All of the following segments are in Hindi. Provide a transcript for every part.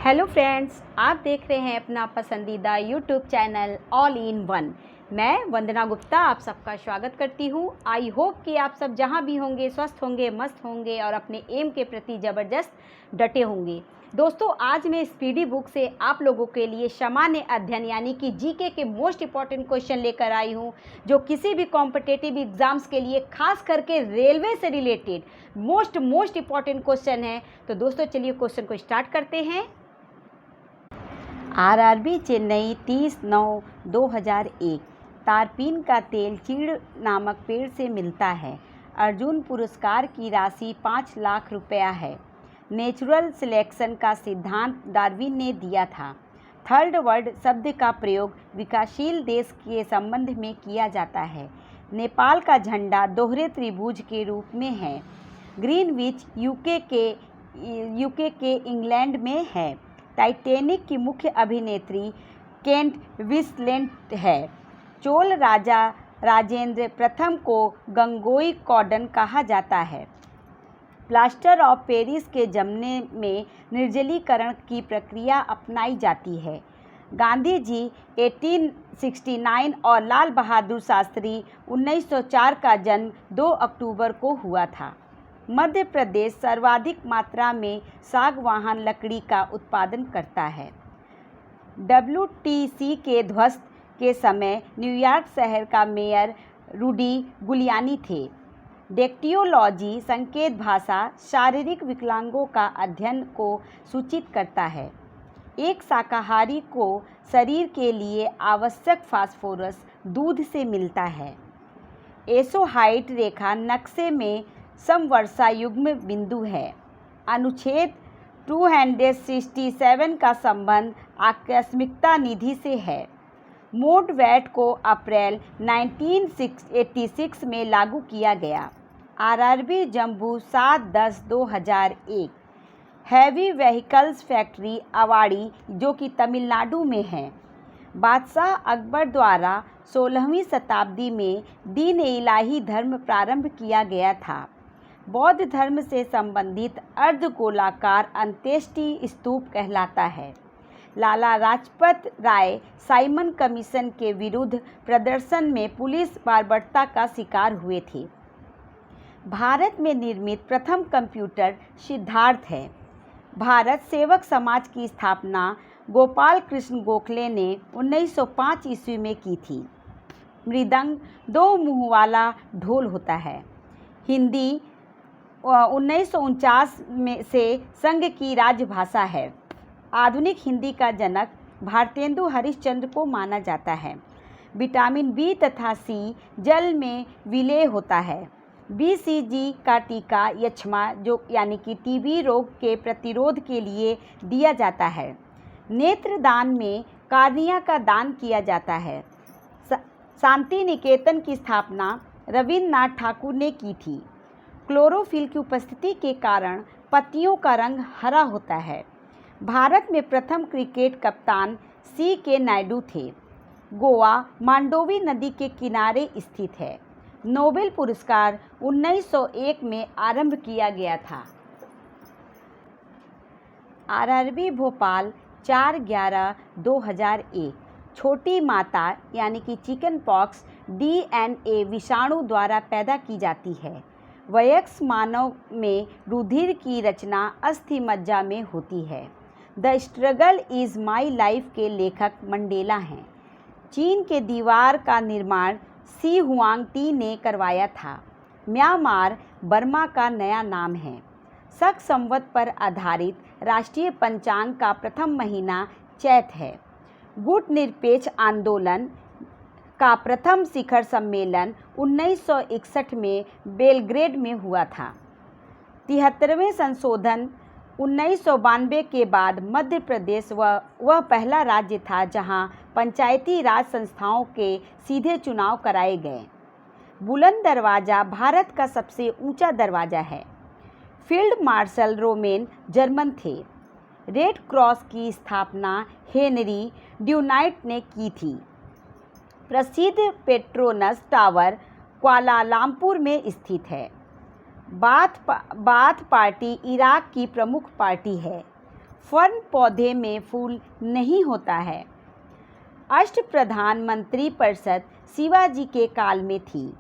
हेलो फ्रेंड्स, आप देख रहे हैं अपना पसंदीदा YouTube channel all in one. मैं वंदना गुप्ता आप सबका स्वागत करती हूं। आई होप कि आप सब जहां भी होंगे स्वस्थ होंगे, मस्त होंगे और अपने एम के प्रति ज़बरदस्त डटे होंगे। दोस्तों, आज मैं स्पीडी बुक से आप लोगों के लिए सामान्य अध्ययन यानी कि जीके के मोस्ट इंपॉर्टेंट क्वेश्चन लेकर आई हूं, जो किसी भी कॉम्पिटिटिव एग्जाम्स के लिए खास करके रेलवे से रिलेटेड मोस्ट इंपॉर्टेंट क्वेश्चन है। तो दोस्तों, चलिए क्वेश्चन को स्टार्ट करते हैं। आरआरबी चेन्नई 30/9/2001। तारपीन का तेल चीड़ नामक पेड़ से मिलता है। अर्जुन पुरस्कार की राशि 5 लाख रुपया है। नेचुरल सिलेक्शन का सिद्धांत डार्विन ने दिया था। थर्ड वर्ल्ड शब्द का प्रयोग विकासशील देश के संबंध में किया जाता है। नेपाल का झंडा दोहरे त्रिभुज के रूप में है। ग्रीनविच यूके के इंग्लैंड में है। टाइटैनिक की मुख्य अभिनेत्री केट विंसलेट है। चोल राजा राजेंद्र प्रथम को गंगोई कॉर्डन कहा जाता है। प्लास्टर ऑफ पेरिस के जमने में निर्जलीकरण की प्रक्रिया अपनाई जाती है। गांधी जी 1869 और लाल बहादुर शास्त्री 1904 का जन्म 2 अक्टूबर को हुआ था। मध्य प्रदेश सर्वाधिक मात्रा में सागवान लकड़ी का उत्पादन करता है। WTC के ध्वस्त के समय न्यूयॉर्क शहर का मेयर रूडी गुलियानी थे। डेक्टियोलॉजी संकेत भाषा शारीरिक विकलांगों का अध्ययन को सूचित करता है। एक शाकाहारी को शरीर के लिए आवश्यक फास्फोरस दूध से मिलता है। एसोहाइट रेखा नक्शे में समवर्षा युग्म बिंदु है। अनुच्छेद 267 का संबंध आकस्मिकता निधि से है। मोड वैट को अप्रैल 1986 में लागू किया गया। RRB Jammu 7/10/2001। Heavy vehicles factory Avadi, जो कि तमिलनाडु में है। बादशाह अकबर द्वारा 16वीं शताब्दी में दीन इलाही धर्म प्रारंभ किया गया था। बौद्ध धर्म से संबंधित अर्धगोलाकार अंत्येष्टि स्तूप कहलाता है। लाला लाजपत राय साइमन कमीशन के विरुद्ध प्रदर्शन में पुलिस बर्बरता का शिकार हुए थे। भारत में निर्मित प्रथम कंप्यूटर सिद्धार्थ है। भारत सेवक समाज की स्थापना गोपाल कृष्ण गोखले ने 1905 ईस्वी में की थी। मृदंग 2 मुँह वाला ढोल होता है। हिंदी 1949 में से संघ की राजभाषा है। आधुनिक हिंदी का जनक भारतेंदु हरिश्चंद्र को माना जाता है। विटामिन बी तथा सी जल में विलय होता है। BCG का टीका यक्ष्मा जो यानी कि टीबी रोग के प्रतिरोध के लिए दिया जाता है। नेत्रदान में कार्निया का दान किया जाता है। शांति निकेतन की स्थापना रविन्द्रनाथ ठाकुर ने की थी। क्लोरोफिल की उपस्थिति के कारण पत्तियों का रंग हरा होता है। भारत में प्रथम क्रिकेट कप्तान CK नायडू थे। गोवा मांडोवी नदी के किनारे स्थित है। नोबेल पुरस्कार 1901 में आरंभ किया गया था। आरआरबी भोपाल 4/11/2001। छोटी माता यानी कि चिकन पॉक्स DNA विषाणु द्वारा पैदा की जाती है। वयस्क मानव में रुधिर की रचना अस्थि मज्जा में होती है। The struggle is my life के लेखक मंडेला हैं। चीन के दीवार का निर्माण सी हुआंगटी ने करवाया था। म्यांमार बर्मा का नया नाम है। शक संवत पर आधारित राष्ट्रीय पंचांग का प्रथम महीना चैत है। गुट निरपेक्ष आंदोलन का प्रथम शिखर सम्मेलन 1961 में बेलग्रेड में हुआ था। 73वें संशोधन 1992 के बाद मध्य प्रदेश वह पहला राज्य था जहां पंचायती राज संस्थाओं के सीधे चुनाव कराए गए। बुलंद दरवाज़ा भारत का सबसे ऊंचा दरवाज़ा है। फील्ड मार्शल रोमेन जर्मन थे। रेड क्रॉस की स्थापना हेनरी ड्यूनाइट ने की थी। प्रसिद्ध पेट्रोनस टावर कुआलालंपुर में स्थित है। बाथ पार्टी इराक की प्रमुख पार्टी है। फर्न पौधे में फूल नहीं होता है। अष्टप्रधान मंत्री परिषद शिवाजी के काल में थी।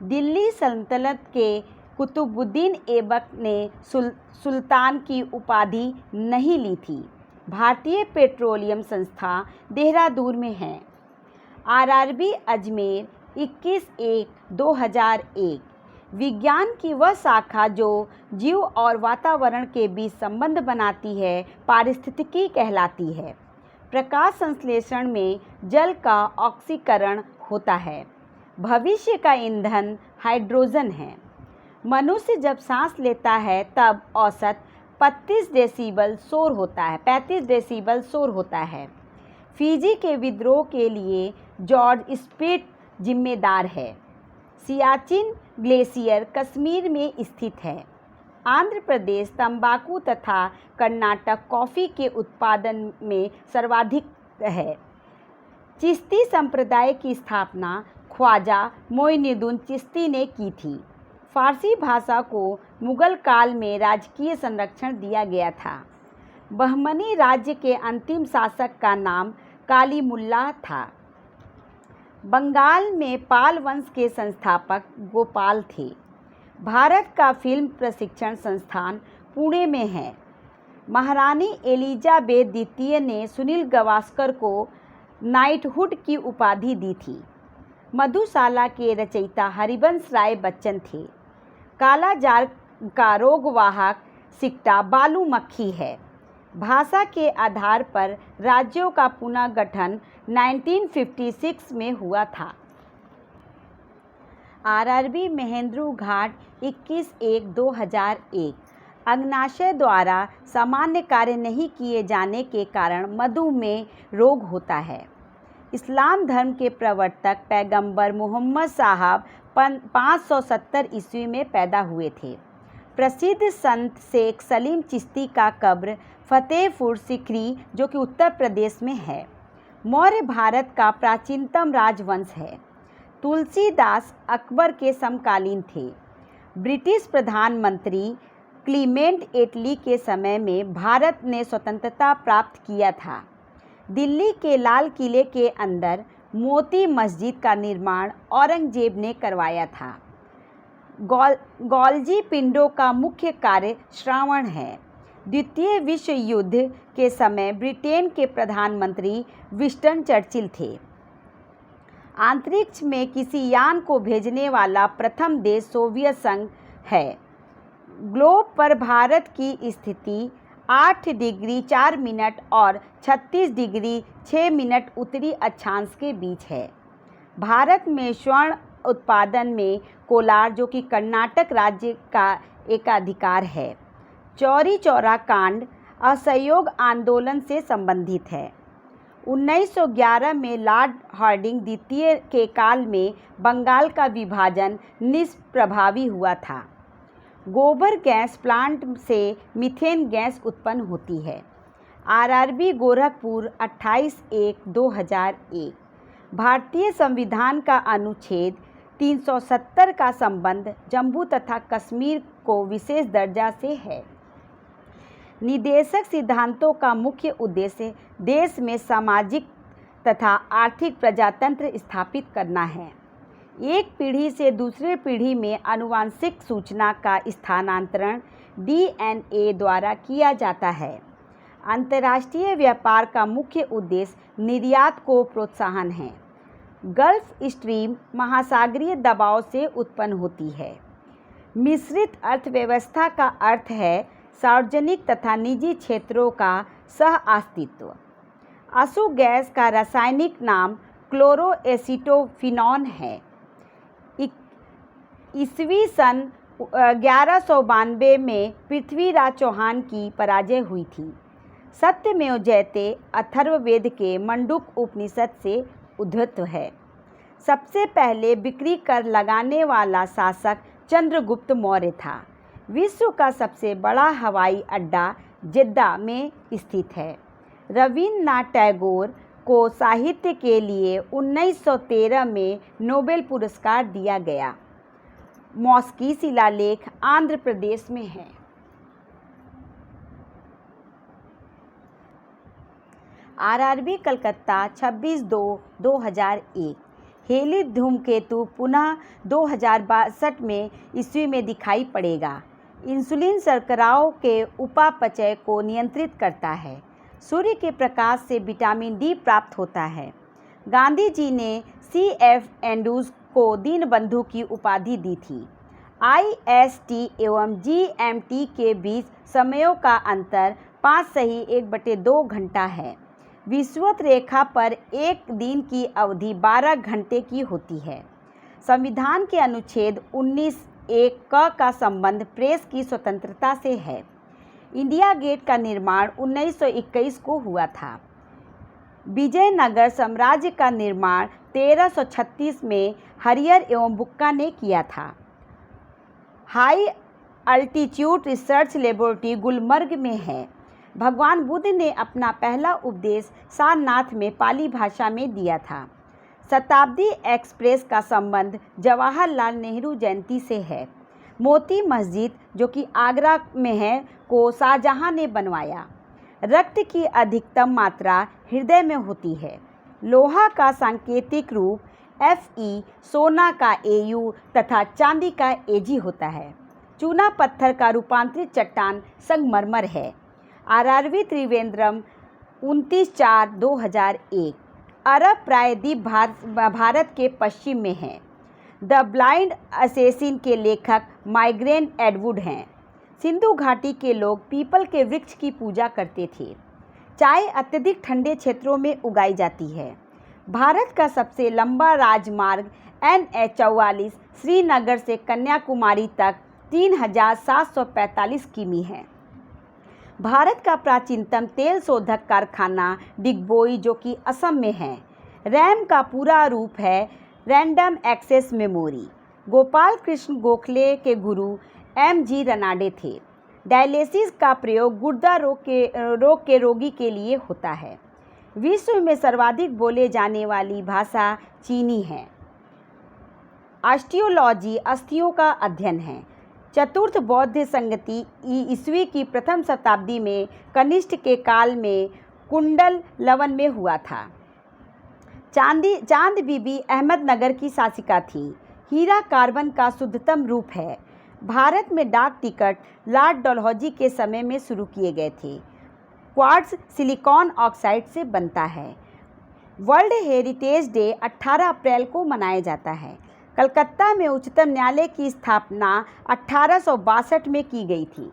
दिल्ली सल्तनत के कुतुबुद्दीन ऐबक ने सुल्तान की उपाधि नहीं ली थी। भारतीय पेट्रोलियम संस्था देहरादून में है। आरआरबी अजमेर 21/1/2001। विज्ञान की वह शाखा जो जीव और वातावरण के बीच संबंध बनाती है पारिस्थितिकी कहलाती है। प्रकाश संश्लेषण में जल का ऑक्सीकरण होता है। भविष्य का ईंधन हाइड्रोजन है। मनुष्य जब सांस लेता है तब औसत 35 डेसिबल शोर होता है। फिजी के विद्रोह के लिए जॉर्ज स्प्रीट जिम्मेदार है। सियाचिन ग्लेशियर कश्मीर में स्थित है। आंध्र प्रदेश तंबाकू तथा कर्नाटक कॉफ़ी के उत्पादन में सर्वाधिक है। चिश्ती संप्रदाय की स्थापना ख्वाजा मोइनुद्दीन चिश्ती ने की थी। फारसी भाषा को मुगल काल में राजकीय संरक्षण दिया गया था। बहमनी राज्य के अंतिम शासक का नाम कालीमुल्ला था। बंगाल में पाल वंश के संस्थापक गोपाल थे। भारत का फिल्म प्रशिक्षण संस्थान पुणे में है। महारानी एलिजाबेथ द्वितीय ने सुनील गावस्कर को नाइटहुड की उपाधि दी थी। मधुशाला के रचयिता हरिवंश राय बच्चन थे। कालाजार का रोगवाहक सिकटा बालू मक्खी है। भाषा के आधार पर राज्यों का पुनर्गठन 1956 में हुआ था। आरआरबी महेंद्रू घाट 21/1/2001। अग्नाशय द्वारा सामान्य कार्य नहीं किए जाने के कारण मधुमेह रोग होता है। इस्लाम धर्म के प्रवर्तक पैगंबर मोहम्मद साहब 570 ईस्वी में पैदा हुए थे। प्रसिद्ध संत शेख सलीम चिश्ती का कब्र फतेहपुर सीकरी जो कि उत्तर प्रदेश में है। मौर्य भारत का प्राचीनतम राजवंश है। तुलसीदास अकबर के समकालीन थे। ब्रिटिश प्रधानमंत्री क्लीमेंट एटली के समय में भारत ने स्वतंत्रता प्राप्त किया था। दिल्ली के लाल किले के अंदर मोती मस्जिद का निर्माण औरंगजेब ने करवाया था। गॉल्जी पिंडों का मुख्य कार्य श्रावण है। द्वितीय विश्व युद्ध के समय ब्रिटेन के प्रधानमंत्री विंस्टन चर्चिल थे। अंतरिक्ष में किसी यान को भेजने वाला प्रथम देश सोवियत संघ है। ग्लोब पर भारत की स्थिति 8 डिग्री 4 मिनट और 36 डिग्री 6 मिनट उत्तरी अक्षांश के बीच है। भारत में स्वर्ण उत्पादन में कोलार जो कि कर्नाटक राज्य का एकाधिकार है। चौरी चौरा कांड असहयोग आंदोलन से संबंधित है। 1911 में लॉर्ड हार्डिंग द्वितीय के काल में बंगाल का विभाजन निष्प्रभावी हुआ था। गोबर गैस प्लांट से मीथेन गैस उत्पन्न होती है। आरआरबी गोरखपुर 28/1/2001। भारतीय संविधान का अनुच्छेद 370 का संबंध जम्मू तथा कश्मीर को विशेष दर्जा से है। निदेशक सिद्धांतों का मुख्य उद्देश्य देश में सामाजिक तथा आर्थिक प्रजातंत्र स्थापित करना है। एक पीढ़ी से दूसरे पीढ़ी में आनुवंशिक सूचना का स्थानांतरण डीएनए द्वारा किया जाता है। अंतर्राष्ट्रीय व्यापार का मुख्य उद्देश्य निर्यात को प्रोत्साहन है। गल्फ स्ट्रीम महासागरीय दबाव से उत्पन्न होती है। मिश्रित अर्थव्यवस्था का अर्थ है सार्वजनिक तथा निजी क्षेत्रों का सह अस्तित्व। आंसू गैस का रासायनिक नाम क्लोरोएसिटोफिनॉन है। ईस्वी सन 1192 में पृथ्वीराज चौहान की पराजय हुई थी। सत्यमेव जयते अथर्ववेद के मंडूक उपनिषद से उद्धृत है। सबसे पहले बिक्री कर लगाने वाला शासक चंद्रगुप्त मौर्य था। विश्व का सबसे बड़ा हवाई अड्डा जेद्दा में स्थित है। रवीन्द्रनाथ टैगोर को साहित्य के लिए 1913 में नोबेल पुरस्कार दिया गया। मॉस्की शिलालेख आंध्र प्रदेश में है। RRB कलकत्ता 26/2/2001। हेली धूमकेतु पुनः 2062 में ईस्वी में दिखाई पड़ेगा। इंसुलिन शर्कराओं के उपापचय को नियंत्रित करता है। सूर्य के प्रकाश से विटामिन डी प्राप्त होता है। गांधी जी ने CF एंड्रूज को दीनबंधु की उपाधि दी थी। IST एवं GMT के बीच समयों का अंतर 5 घंटा है। विषुवत रेखा पर एक दिन की अवधि 12 घंटे की होती है। संविधान के अनुच्छेद 19(1) का संबंध प्रेस की स्वतंत्रता से है। इंडिया गेट का निर्माण 1921 को हुआ था। विजयनगर साम्राज्य का निर्माण 1336 में हरिहर एवं बुक्का ने किया था। High altitude research laboratory Gulmarg में है। भगवान बुद्ध ने अपना पहला उपदेश सारनाथ में पाली भाषा में दिया था। शताब्दी एक्सप्रेस का संबंध जवाहरलाल नेहरू जयंती से है। मोती मस्जिद, जो कि आगरा में है, को शाहजहां ने बनवाया। रक्त की अधिकतम मात्रा हृदय में होती है। लोहा का सांकेतिक रूप Fe, सोना का Au तथा चांदी का Ag होता है। चूना पत्थर का रूपांतरित चट्टान संगमरमर है। RRB त्रिवेंद्रम 29/4/2001। अरब प्रायद्वीप भारत के पश्चिम में है। द ब्लाइंड असैसिन के लेखक माइग्रेन एडवुड हैं। सिंधु घाटी के लोग पीपल के वृक्ष की पूजा करते थे। चाय अत्यधिक ठंडे क्षेत्रों में उगाई जाती है। भारत का सबसे लंबा राजमार्ग NH-44 श्रीनगर से कन्याकुमारी तक 3745 किमी है। भारत का प्राचीनतम तेल शोधक कारखाना डिगबोई, जो कि असम में है। रैम का पूरा रूप है random access memory. Gopal Krishna Gokhale के गुरु MG रनाडे थे। डायलिसिस का प्रयोग गुर्दा रोग के रोगी के लिए होता है। विश्व में सर्वाधिक बोले जाने वाली भाषा चीनी है। ऑस्टियोलॉजी अस्थियों का अध्ययन है। चतुर्थ बौद्ध संगति ईस्वी की प्रथम शताब्दी में कनिष्क के काल में कुंडल लवन में हुआ था। चांद बीबी अहमदनगर की शासिका थी। हीरा कार्बन का शुद्धतम रूप है। भारत में डाक टिकट लॉर्ड डलहौजी के समय में शुरू किए गए थे। क्वार्ट्ज सिलिकॉन ऑक्साइड से बनता है। वर्ल्ड हेरिटेज डे 18 अप्रैल को मनाया जाता है। कलकत्ता में उच्चतम न्यायालय की स्थापना 1862 में की गई थी।